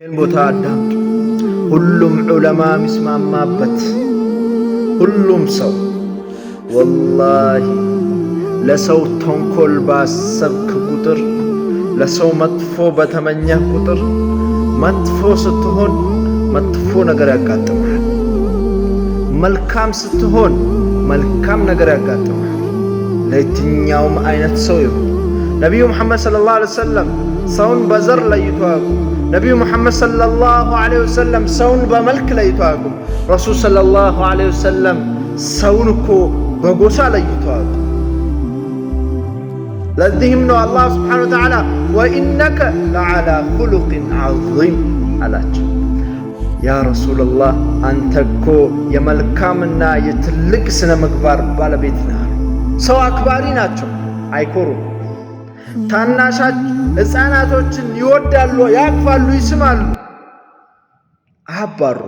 ቦታ አዳምጡ። ሁሉም ዑለማ ሚስማማበት ሁሉም ሰው ወላሂ ለሰው ተንኮል ባሰብክ ቁጥር ለሰው መጥፎ በተመኘህ ቁጥር መጥፎ ስትሆን መጥፎ ነገር ያጋጥማል። መልካም ስትሆን መልካም ነገር ያጋጥማል። ለየትኛውም አይነት ሰው ይሁን ነቢዩ ሙሐመድ ሰለላሁ ዐለይሂ ወሰለም ሰውን በዘር ለይቶ አያውቁም። ነቢዩ ሙሐመድ ሰለላሁ ዐለይሂ ወሰለም ሰውን በመልክ ለይቶ አያውቁም። ረሱል ሰለላሁ ዐለይሂ ወሰለም ሰውን እኮ በጎሳ ለይቶ አያውቁም። ለዚህም ነው አላህ ሱብሓነሁ ወተዓላ ወኢነከ ለዐላ ኹሉቂን ዐዚም አላቸው። ያ ረሱለላህ አንተ እኮ የመልካምና የትልቅ ስነ ምግባር ባለቤት ነህ። ሰው አክባሪ ናቸው፣ አይኮሩም። ታናሻች ሕፃናቶችን ይወዳሉ፣ ያቅፋሉ፣ ይስማሉ፣ አያባሩ።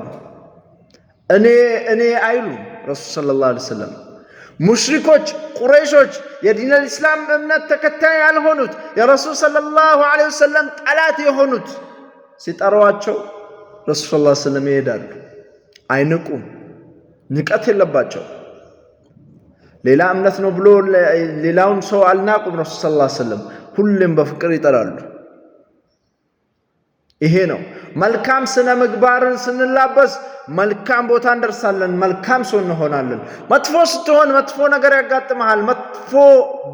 እኔ አይሉ ረሱል ሰለላሁ ዐለይሂ ወሰለም። ሙሽሪኮች ቁረይሾች የዲነል ኢስላም እምነት ተከታይ ያልሆኑት የረሱል ሰለላሁ ዐለይሂ ወሰለም ጠላት የሆኑት ሲጠሯቸው ረሱል ሰለላሁ ዐለይሂ ወሰለም ይሄዳሉ። አይንቁም፣ ንቀት የለባቸው። ሌላ እምነት ነው ብሎ ሌላውን ሰው አልናቁም። ረሱል ሰለላሁ ዐለይሂ ወሰለም ሁሌም በፍቅር ይጠራሉ። ይሄ ነው መልካም ስነ ምግባርን ስንላበስ መልካም ቦታ እንደርሳለን፣ መልካም ሰው እንሆናለን። መጥፎ ስትሆን መጥፎ ነገር ያጋጥመሃል። መጥፎ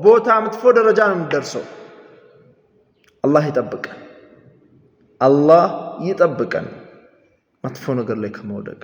ቦታ መጥፎ ደረጃ ነው የምትደርሰው። አላህ ይጠብቀን፣ አላህ ይጠብቀን መጥፎ ነገር ላይ ከመውደቅ።